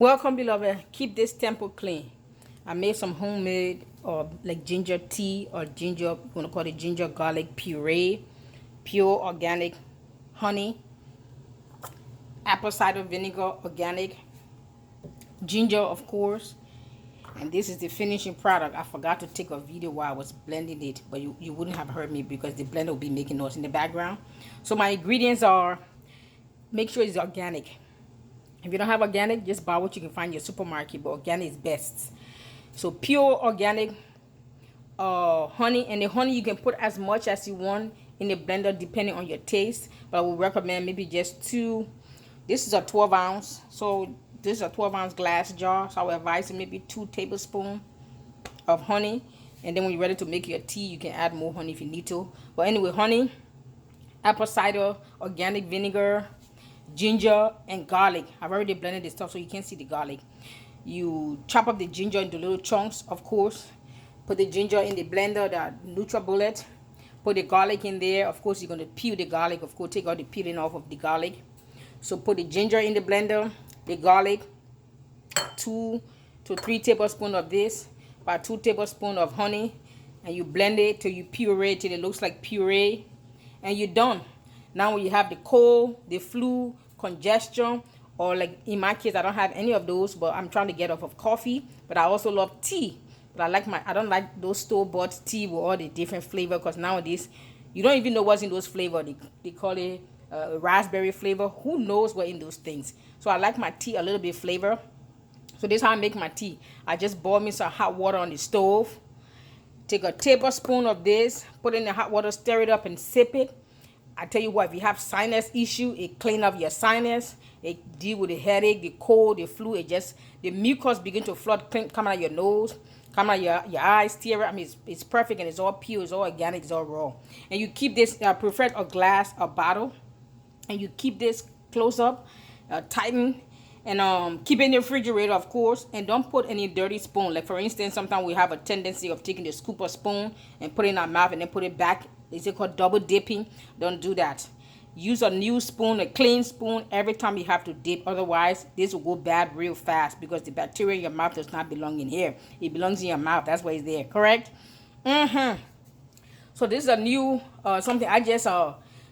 Welcome, beloved. Keep this temple clean. I made some homemade like ginger tea or ginger, you want to call it ginger garlic puree, pure organic honey, apple cider vinegar, organic ginger, of course. And this is the finishing product. I forgot to take a video while I was blending it, but you wouldn't have heard me because the blender will be making noise in the background. So my ingredients are, make sure it's organic. If you don't have organic, just buy what you can find in your supermarket, but organic is best. So pure organic honey, and the honey you can put as much as you want in the blender depending on your taste, but I would recommend maybe just two. This is a 12 ounce, so this is a 12-ounce glass jar, so I would advise maybe 2 tablespoons of honey, and then when you're ready to make your tea, you can add more honey if you need to. But anyway, honey, apple cider, organic vinegar, ginger, and garlic. I've already blended this stuff so you can't see the garlic. You chop up the ginger into little chunks, of course. Put the ginger in the blender, the NutriBullet. Put the garlic in there. Of course, you're going to peel the garlic. Of course, take all the peeling off of the garlic. So put the ginger in the blender, the garlic, 2 to 3 tablespoons of this, about 2 tablespoons of honey, and you blend it till you puree it till it looks like puree, and you're done. Now when you have the cold, the flu, congestion, or like in my case, I don't have any of those, but I'm trying to get off of coffee, but I also love tea. But I don't like those store-bought tea with all the different flavor, because nowadays, you don't even know what's in those flavor. They call it raspberry flavor. Who knows what in those things? So I like my tea a little bit flavor. So this is how I make my tea. I just boil me some hot water on the stove. Take a tablespoon of this, put it in the hot water, stir it up, and sip it. I tell you what, if you have sinus issue, it clean up your sinus. It deal with the headache, the cold, the flu. The mucus begin to flood, come out of your nose, come out of your eyes, tear it. I mean, it's perfect, and it's all pure, it's all organic, it's all raw. And you keep this, prefer a glass, a bottle, and you keep this close up, tighten, and keep it in the refrigerator, of course. And don't put any dirty spoon. Like for instance, sometimes we have a tendency of taking the scoop of spoon and put it in our mouth and then put it back. Is it called double dipping? Don't do that. Use a new spoon, a clean spoon, every time you have to dip. Otherwise, this will go bad real fast because the bacteria in your mouth does not belong in here. It belongs in your mouth. That's why it's there. Correct? So this is a new something I just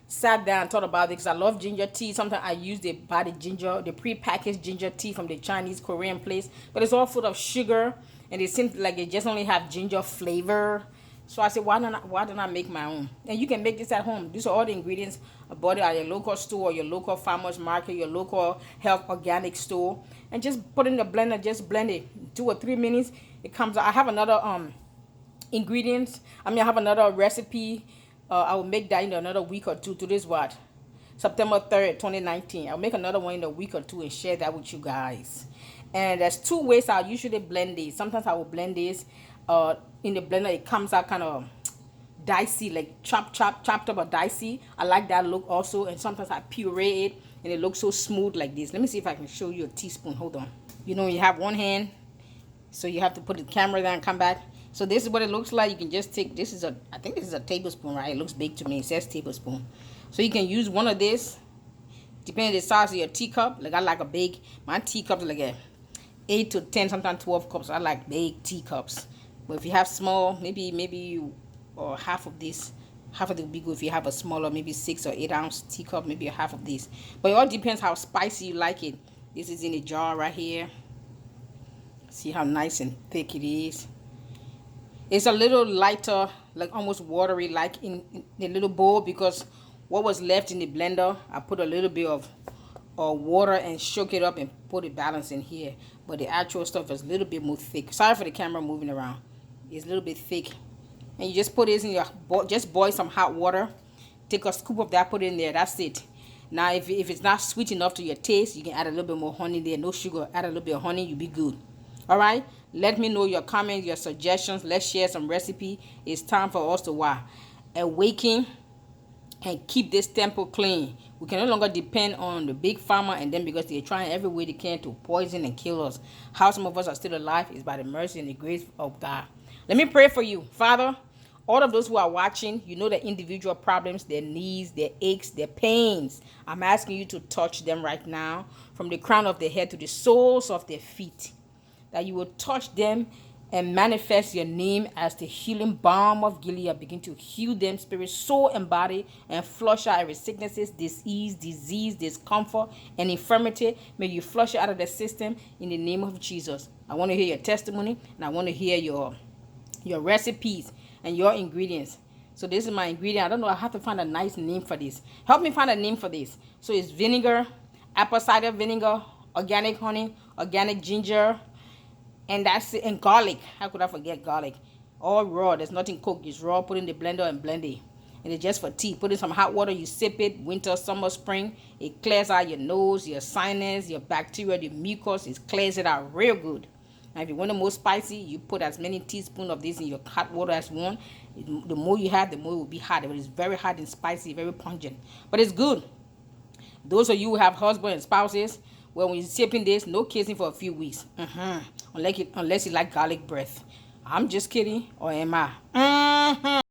sat down and thought about it because I love ginger tea. Sometimes I use the ginger, the pre-packaged ginger tea from the Chinese Korean place, but it's all full of sugar, and it seems like it just only have ginger flavor. So I said, why don't I make my own? And you can make this at home. These are all the ingredients bought at your local store, your local farmers market, your local health organic store, and just put it in the blender. Just blend it 2 or 3 minutes. It comes out. I have another ingredients. I have another recipe. I will make that in another week or two. Today's what? September 3rd, 2019. I'll make another one in a week or two and share that with you guys. And there's 2 ways I usually blend this. Sometimes I will blend this in the blender. It comes out kind of dicey, like chopped up or dicey. I like that look also. And sometimes I puree it and it looks so smooth like this. Let me see if I can show you a teaspoon. Hold on. You have one hand, so you have to put the camera down and come back. So this is what it looks like. You can just take, I think this is a tablespoon, right? It looks big to me. It says tablespoon. So you can use one of this, depending on the size of your teacup. Like I like a big, my teacups are like a 8 to 10, sometimes 12 cups. I like big teacups. But if you have small, maybe or half of this, half of it would be good. If you have a smaller, maybe 6 or 8 ounce teacup, maybe a half of this. But it all depends how spicy you like it. This is in a jar right here. See how nice and thick it is. It's a little lighter, like almost watery, like in the little bowl, because what was left in the blender, I put a little bit of water and shook it up and put it balanced in here. But the actual stuff is a little bit more thick. Sorry for the camera moving around. It's a little bit thick. And you just put this in your, just boil some hot water. Take a scoop of that, put it in there. That's it. Now, if it's not sweet enough to your taste, you can add a little bit more honey there. No sugar. Add a little bit of honey. You'll be good. All right? Let me know your comments, your suggestions. Let's share some recipe. It's time for us to awaken and keep this temple clean. We can no longer depend on the big pharma and them, because they're trying every way they can to poison and kill us. How some of us are still alive is by the mercy and the grace of God. Let me pray for you. Father, All of those who are watching, you know the individual problems, their needs, their aches, their pains. I'm asking you to touch them right now, from the crown of their head to the soles of their feet, that you will touch them and manifest your name as the healing balm of Gilead. Begin to heal them, spirit, soul, and body, and flush out every sicknesses, disease, discomfort, and infirmity. May you flush it out of the system in the name of Jesus. I want to hear your testimony, and I want to hear your recipes and your ingredients. So this is my ingredient. I don't know. I have to find a nice name for this. Help me find a name for this. So it's vinegar, apple cider vinegar, organic honey, organic ginger, and that's it. And garlic. How could I forget garlic? All raw. There's nothing cooked. It's raw. Put in the blender and blend it. And it's just for tea. Put in some hot water. You sip it. Winter, summer, spring. It clears out your nose, your sinus, your bacteria, the mucus. It clears it out real good. Now, if you want it more spicy, you put as many teaspoons of this in your hot water as you want. The more you have, the more it will be hot. It is very hot and spicy, very pungent. But it's good. Those of you who have husbands and spouses, well, when you're sipping this, no kissing for a few weeks. Unless you like garlic breath. I'm just kidding, or am I?